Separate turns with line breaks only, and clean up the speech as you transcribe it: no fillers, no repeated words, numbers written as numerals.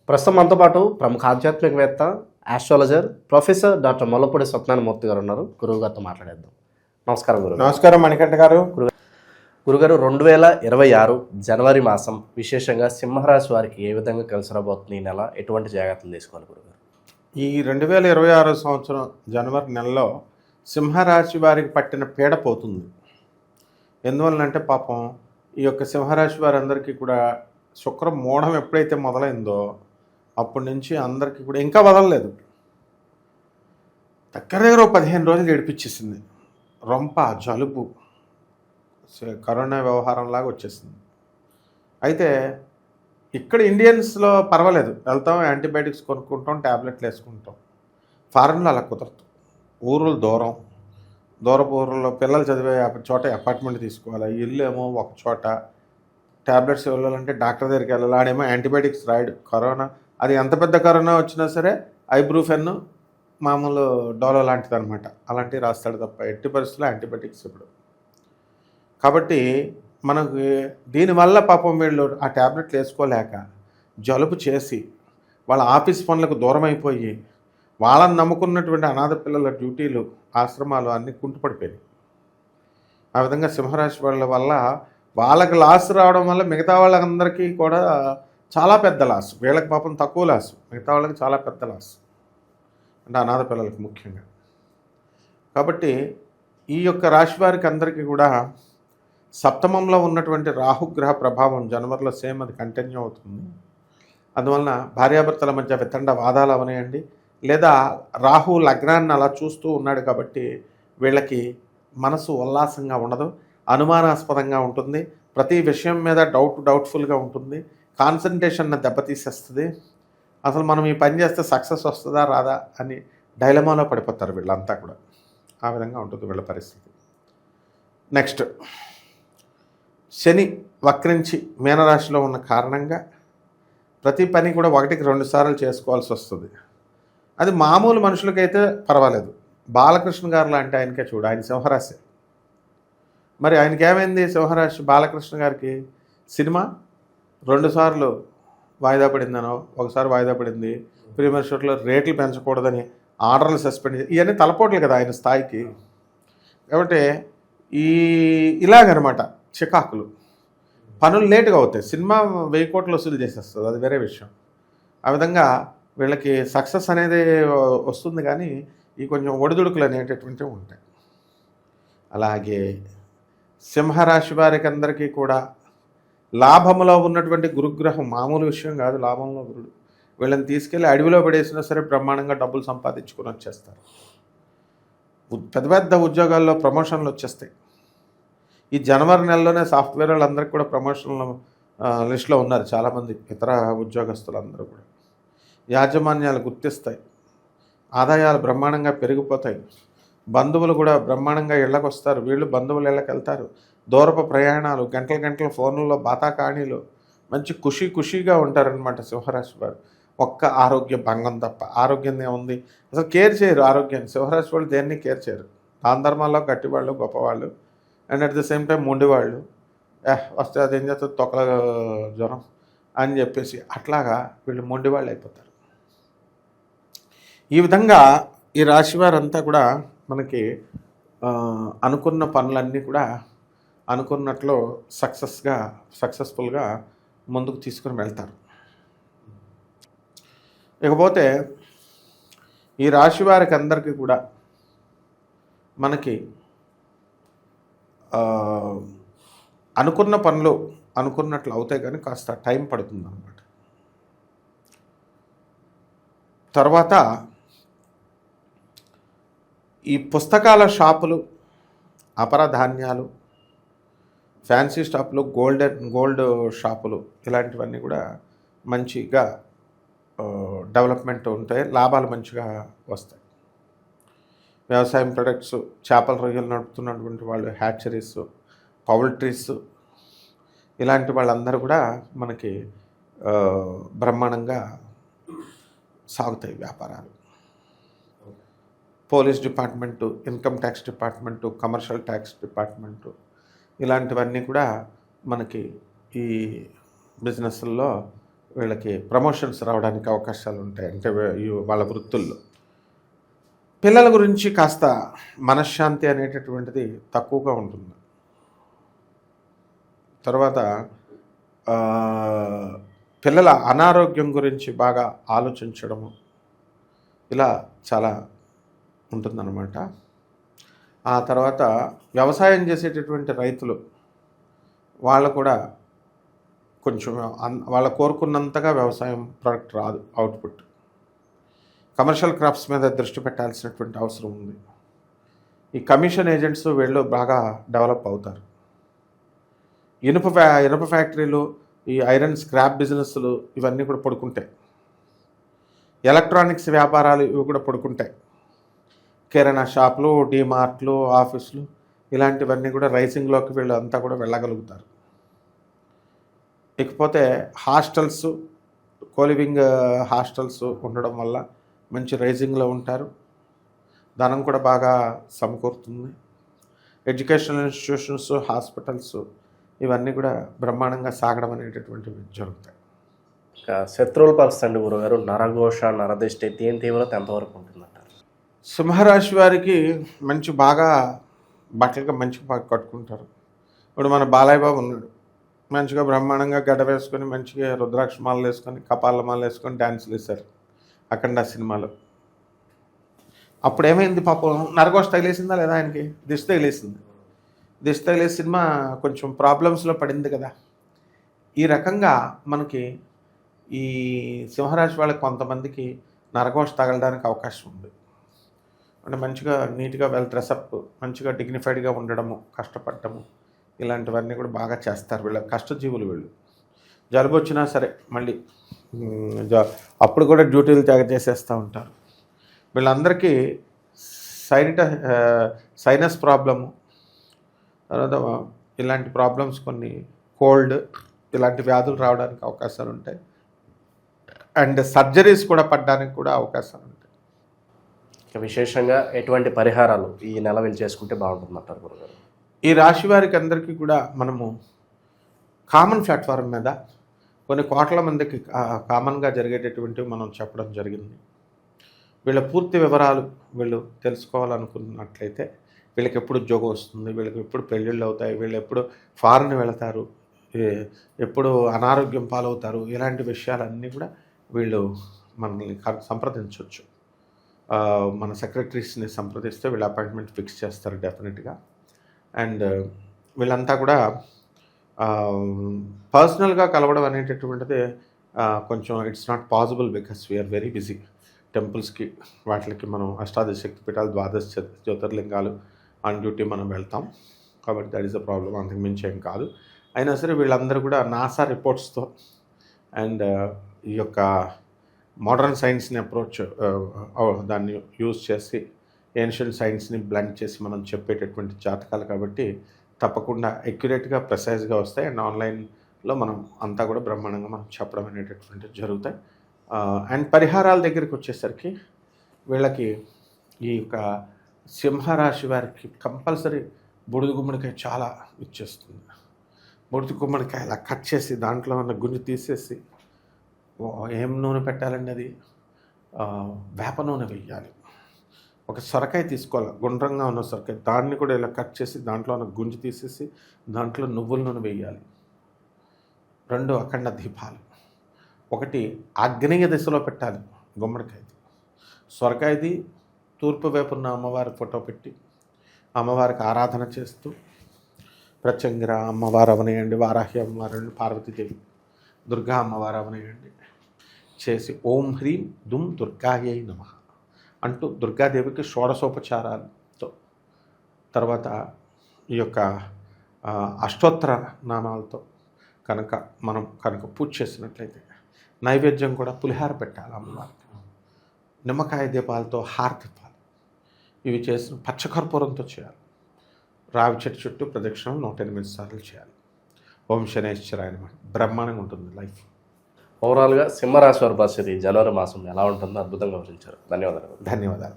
ప్రస్తుతం మనతో పాటు ప్రముఖ ఆధ్యాత్మికవేత్త, astrologer, professor doctor Mollapudi Satyanarayana Murthy గారు ఉన్నారు. గురువు గారితో మాట్లాడేద్దాం. నమస్కారం గురువు.
నమస్కారం మణికంఠ గారు.
గురుగారు, 2026 జనవరి మాసం విశేషంగా సింహరాశి వారికి ఏ విధంగా కలిసి రాబోతుంది? ఈ నెల ఎటువంటి జాగ్రత్తలు తీసుకోవాలి గురుగారు?
ఈ 2026 సంవత్సరం జనవరి నెలలో సింహరాశి వారికి పట్టిన పీడ పోతుంది. ఎందువలనంటే పాపం ఈ యొక్క సింహరాశి వారందరికీ కూడా శుక్ర మూఢం ఎప్పుడైతే మొదలైందో అప్పటి నుంచి అందరికీ కూడా ఇంకా వదలలేదు. దగ్గర 15 రోజులు ఏడిపించేసింది. రొంప, జలుబు, కరోనా వ్యవహారంలాగా వచ్చేసింది. అయితే ఇక్కడ ఇండియన్స్లో పర్వాలేదు, వెళ్తాం, యాంటీబయాటిక్స్ కొనుక్కుంటాం, ట్యాబ్లెట్లు వేసుకుంటాం. ఫారెన్లో అలా కుదరదు. ఊరులు దూరపు ఊర్లలో పిల్లలు చదివే చోట అపార్ట్మెంట్ తీసుకోవాలి. ఇల్లు ఏమో ఒక చోట, ట్యాబ్లెట్స్ వెళ్ళాలంటే డాక్టర్ దగ్గరికి వెళ్ళాలి. ఆడేమో యాంటీబయాటిక్స్ రాయడు. కరోనా, అది ఎంత పెద్ద కరోనా వచ్చినా సరే ఐబ్రూఫెన్, మామూలు డోలో లాంటిది అనమాట, అలాంటివి రాస్తాడు తప్ప ఎట్టి పరిస్థితుల్లో యాంటీబయాటిక్స్ ఇప్పుడు. కాబట్టి మనకి దీనివల్ల పాపం వీళ్ళు ఆ ట్యాబ్లెట్లు వేసుకోలేక జలుబు చేసి వాళ్ళ ఆఫీస్ పనులకు దూరం అయిపోయి వాళ్ళని నమ్ముకున్నటువంటి అనాథ పిల్లల డ్యూటీలు, ఆశ్రమాలు అన్నీ కుంటుపడిపోయాయి. ఆ విధంగా సింహరాశి వాళ్ళ వల్ల వాళ్ళకి లాస్ రావడం వల్ల మిగతా వాళ్ళందరికీ కూడా చాలా పెద్ద లాస్. వీళ్ళకి పాపం తక్కువ లాస్, మిగతా వాళ్ళకి చాలా పెద్ద లాస్, అంటే అనాథ పిల్లలకి ముఖ్యంగా. కాబట్టి ఈ యొక్క రాశి వారికి అందరికీ కూడా సప్తమంలో ఉన్నటువంటి రాహుగ్రహ ప్రభావం జనవరిలో సేమ్ అది కంటిన్యూ అవుతుంది. అందువలన భార్యాభర్తల మధ్య వితండ వాదాలు అవనేయండి, లేదా రాహు లగ్నాన్ని అలా చూస్తూ ఉన్నాడు కాబట్టి వీళ్ళకి మనసు ఉల్లాసంగా ఉండదు, అనుమానాస్పదంగా ఉంటుంది, ప్రతి విషయం మీద డౌట్ఫుల్గా ఉంటుంది, కాన్సన్ట్రేషన్ దెబ్బతీసేస్తుంది. అసలు మనం ఈ పని చేస్తే సక్సెస్ వస్తుందా రాదా అని డైలమాలో పడిపోతారు వీళ్ళంతా కూడా. ఆ విధంగా ఉంటుంది వీళ్ళ పరిస్థితి. నెక్స్ట్, శని వక్రించి మీనరాశిలో ఉన్న కారణంగా ప్రతి పని కూడా 1కి 2 సార్లు చేసుకోవాల్సి వస్తుంది. అది మామూలు మనుషులకైతే పర్వాలేదు. బాలకృష్ణ గారు లాంటి ఆయనకే చూడు, ఆయన సింహరాశి. మరి ఆయనకి ఏమైంది? సింహరాశి బాలకృష్ణ గారికి సినిమా 2 సార్లు వాయిదా పడిందనో, ఒకసారి వాయిదా పడింది. ప్రీమియర్ షోట్లో రేట్లు పెంచకూడదని ఆర్డర్లు సస్పెండ్ చేసి, ఇవన్నీ తలపోట్లు కదా ఆయన స్థాయికి. కాబట్టి ఇలాగనమాట చికాకులు, పనులు లేటుగా అవుతాయి. సినిమా 1000 కోట్లు వసూలు చేసేస్తుంది, అది వేరే విషయం. ఆ విధంగా వీళ్ళకి సక్సెస్ అనేది వస్తుంది, కానీ ఈ కొంచెం ఒడిదుడుకులు అనేటటువంటివి ఉంటాయి. అలాగే సింహరాశి వారికి అందరికీ కూడా లాభంలో ఉన్నటువంటి గురుగ్రహం మామూలు విషయం కాదు. లాభంలో గురుడు వీళ్ళని తీసుకెళ్ళి అడవిలో పడేసినా సరే బ్రహ్మాండంగా డబ్బులు సంపాదించుకొని వచ్చేస్తారు. పెద్ద పెద్ద ఉద్యోగాల్లో ప్రమోషన్లు వచ్చేస్తాయి. ఈ జనవరి నెలలోనే సాఫ్ట్వేర్ వాళ్ళందరికీ కూడా ప్రమోషన్ల లిస్టులో ఉన్నారు చాలామంది ఇతర ఉద్యోగస్తులందరూ కూడా. యాజమాన్యాలు గుర్తిస్తాయి, ఆదాయాలు బ్రహ్మాండంగా పెరిగిపోతాయి, బంధువులు కూడా బ్రహ్మాండంగా ఇళ్ళకు వస్తారు, వీళ్ళు బంధువులు ఇళ్ళకి వెళ్తారు, దూరపు ప్రయాణాలు, గంటల ఫోన్లలో బాతాకాణీలు, మంచి ఖుషీగా ఉంటారనమాట సింహరాశి వారు. ఒక్క ఆరోగ్య భంగం తప్ప. ఆరోగ్యం ఏముంది, అసలు కేర్ చేయరు ఆరోగ్యాన్ని. సింహరాశి వాళ్ళు దేన్ని కేర్ చేయరు. దాన ధర్మాల్లో గట్టివాళ్ళు, గొప్పవాళ్ళు, and at the same time మొండివాళ్ళు. వస్తే అది ఏం చేస్తుంది, తొక్కల జ్వరం అని చెప్పేసి అట్లాగా వీళ్ళు మొండివాళ్ళు అయిపోతారు. ఈ విధంగా ఈ రాశి వారంతా కూడా మనకి అనుకున్న పనులన్నీ కూడా అనుకున్నట్లు సక్సెస్ఫుల్గా ముందుకు తీసుకుని వెళ్తారు. ఇకపోతే ఈ రాశి వారికి అందరికీ కూడా మనకి అనుకున్న పనులు అనుకున్నట్లు అవుతాయి, కానీ కాస్త టైం పడుతుంది అన్నమాట. తర్వాత ఈ పుస్తకాల షాపులు, అపర ధాన్యాలు, ఫ్యాన్సీ షాపులు, గోల్డ్ షాపులు, ఇలాంటివన్నీ కూడా మంచిగా డెవలప్మెంట్ ఉంటాయి, లాభాలు మంచిగా వస్తాయి. వ్యవసాయం ప్రొడక్ట్స్, చేపల రొయ్యలు నడుపుతున్నటువంటి వాళ్ళు, హ్యాచరీస్, పౌల్ట్రీస్, ఇలాంటి వాళ్ళందరూ కూడా మనకి బ్రహ్మాండంగా సాగుతాయి వ్యాపారాలు. Police department, income tax department, commercial tax department, ఇలాంటివన్నీ కూడా మనకి ఈ బిజినెస్ల్లో వీళ్ళకి ప్రమోషన్స్ రావడానికి అవకాశాలు ఉంటాయి, అంటే వాళ్ళ వృత్తుల్లో. పిల్లల గురించి కాస్త మనశ్శాంతి అనేటటువంటిది తక్కువగా ఉంటుంది. తర్వాత పిల్లల అనారోగ్యం గురించి బాగా ఆలోచించడము ఇలా చాలా ఉంటుందన్నమాట. ఆ తర్వాత వ్యవసాయం చేసేటటువంటి రైతులు వాళ్ళు కూడా కొంచెం వాళ్ళు కోరుకున్నంతగా వ్యవసాయం ప్రోడక్ట్ రాదు, అవుట్పుట్. కమర్షియల్ క్రాప్స్ మీద దృష్టి పెట్టాల్సినటువంటి అవసరం ఉంది. ఈ కమిషన్ ఏజెంట్స్ వీళ్ళు బాగా డెవలప్ అవుతారు. ఇనుప ఫ్యాక్టరీలు, ఈ ఐరన్ స్క్రాప్ బిజినెస్లు ఇవన్నీ కూడా పడుకుంటాయి. ఎలక్ట్రానిక్స్ వ్యాపారాలు ఇవి కూడా పడుకుంటాయి. కిరాణా షాపులు, డీమార్ట్లు, ఆఫీసులు ఇలాంటివన్నీ కూడా రైజింగ్లోకి వీళ్ళు అంతా కూడా వెళ్ళగలుగుతారు. ఇకపోతే హాస్టల్స్, కోలివింగ్ హాస్టల్స్ ఉండడం వల్ల మంచి రైజింగ్లో ఉంటారు. ధనం కూడా బాగా సమకూరుతుంది. ఎడ్యుకేషనల్ ఇన్స్టిట్యూషన్స్, హాస్పిటల్స్ ఇవన్నీ కూడా బ్రహ్మాండంగా సాగడం అనేటటువంటివి జరుగుతాయి.
శత్రువుల పరిస్థితి గురుగారు, నరఘోష, నరదిష్టి దీని తీవ్రత ఎంతవరకు ఉంటుందంటారు?
సింహరాశి వారికి బాగా బట్టలుగా మంచిగా బాగా కట్టుకుంటారు. ఇప్పుడు మన బాలయ్య బాబు ఉన్నాడు, మంచిగా బ్రహ్మాండంగా గడ్డ వేసుకొని మంచిగా రుద్రాక్ష మాలలు వేసుకొని కపాల మాలలు వేసుకొని డ్యాన్సులు వేశారు అఖండ సినిమాలో. అప్పుడు ఏమైంది పాపం, నరఘోష తగిలేసిందా లేదా ఆయనకి? దిష్టి తగిలేసింది. దిష్టి తగిలేసి సినిమా కొంచెం ప్రాబ్లమ్స్లో పడింది కదా. ఈ రకంగా మనకి ఈ సింహరాశి వాళ్ళకి కొంతమందికి నరఘోష తగలడానికి అవకాశం ఉంది. అంటే మంచిగా నీట్గా వెల్ డ్రెస్అప్, మంచిగా డిగ్నిఫైడ్గా ఉండడము, కష్టపడటము ఇలాంటివన్నీ కూడా బాగా చేస్తారు. వీళ్ళ కష్టజీవులు వీళ్ళు. జలుబు వచ్చినా సరే మళ్ళీ అప్పుడు కూడా డ్యూటీలు తెగ చేసేస్తూ ఉంటారు. వీళ్ళందరికీ సైనస్ ప్రాబ్లము, తర్వాత ఇలాంటి ప్రాబ్లమ్స్, కొన్ని కోల్డ్ ఇలాంటి వ్యాధులు రావడానికి అవకాశాలు ఉంటాయి. అండ్ సర్జరీస్ కూడా పడడానికి కూడా అవకాశాలు ఉంటాయి.
విశేషంగా ఎటువంటి పరిహారాలు ఈ నెల వీళ్ళు చేసుకుంటే బాగుంటుందంటారు గురుగారు?
ఈ రాశి వారికి అందరికీ కూడా మనము కామన్ ప్లాట్ఫారం మీద కొన్ని కోట్ల మందికి కామన్గా జరిగేటటువంటివి మనం చెప్పడం జరిగింది. వీళ్ళ పూర్తి వివరాలు వీళ్ళు తెలుసుకోవాలనుకున్నట్లయితే వీళ్ళకి ఎప్పుడు ఉద్యోగం వస్తుంది, వీళ్ళకి ఎప్పుడు పెళ్ళిళ్ళు అవుతాయి, వీళ్ళు ఎప్పుడు ఫారెన్ వెళతారు, ఎప్పుడు అనారోగ్యం పాలవుతారు, ఇలాంటి విషయాలన్నీ కూడా వీళ్ళు మనల్ని సంప్రదించవచ్చు. మన సెక్రటరీస్ని సంప్రదిస్తే వీళ్ళ అపాయింట్మెంట్ ఫిక్స్ చేస్తారు డెఫినెట్గా. అండ్ వీళ్ళంతా కూడా పర్సనల్గా కలవడం అనేటటువంటిది కొంచెం it's not possible because we are very busy. టెంపుల్స్కి వాటికి మనం అష్టాదశ శక్తి పీఠాలు, ద్వాదశ జ్యోతిర్లింగాలు ఆన్ డ్యూటీ మనం వెళ్తాం కాబట్టి దట్ ఈస్ అ ప్రాబ్లం, అంతకు మించి ఏం కాదు. అయినా సరే వీళ్ళందరూ కూడా నాసా రిపోర్ట్స్తో అండ్ ఈ యొక్క మోడర్న్ సైన్స్ని అప్రోచ్ దాన్ని యూజ్ చేసి ఏన్షియంట్ సైన్స్ని బ్లెండ్ చేసి మనం చెప్పేటటువంటి జాతకాలు కాబట్టి తప్పకుండా అక్యురేట్గా ప్రెసైజ్గా వస్తాయి. అండ్ ఆన్లైన్లో మనం అంతా కూడా బ్రహ్మాండంగా మనం చెప్పడం అనేటటువంటివి జరుగుతాయి. అండ్ పరిహారాల దగ్గరికి వచ్చేసరికి వీళ్ళకి ఈ యొక్క సింహరాశి వారికి కంపల్సరీ బూడిద గుమ్మడికాయ చాలా ఇచ్చేస్తుంది. బూడిద గుమ్మడికాయ అలా కట్ చేసి దాంట్లో ఉన్న గుంజు తీసేసి ఏం నూనె పెట్టాలండి, అది వేప నూనె వేయాలి. ఒక సొరకాయ తీసుకోవాలి, గుండ్రంగా ఉన్న సొరకాయ, దాన్ని కూడా ఇలా కట్ చేసి దాంట్లో ఉన్న గుంజు తీసేసి దాంట్లో నువ్వుల నూనె వేయాలి. 2 అఖండ దీపాలు, ఒకటి ఆగ్నేయ దిశలో పెట్టాలి గుమ్మడికాయది. సొరకాయది తూర్పు వైపున్న అమ్మవారి ఫోటో పెట్టి అమ్మవారికి ఆరాధన చేస్తూ ప్రత్యంగిర అమ్మవారు అవనేయండి, వారాహి అమ్మవారు, పార్వతీదేవి, దుర్గా అమ్మవారు అవనేయండి చేసి ఓం హ్రీం దుమ్ దుర్గాయై నమః అంటూ దుర్గాదేవికి షోడశోపచారాలతో తర్వాత ఈ యొక్క అష్టోత్తర నామాలతో మనం పూజ చేసినట్లయితే నైవేద్యం కూడా పులిహార పెట్టాలి అమ్మవారికి. నిమ్మకాయ దీపాలతో హారతిప్పాలి. ఇవి చేసిన పచ్చకర్పూరంతో చేయాలి. రావి చెట్టు చుట్టూ ప్రదక్షిణం 108 సార్లు చేయాలి. ఓం శనేశ్వరాయ నమః. బ్రహ్మాండంగా ఉంటుంది లైఫ్.
ఓవరాల్గా సింహరాశి వారి పరిస్థితి జనవరి మాసం ఎలా ఉంటుందో అద్భుతంగా వివరించారు. ధన్యవాదాలు.
ధన్యవాదాలు.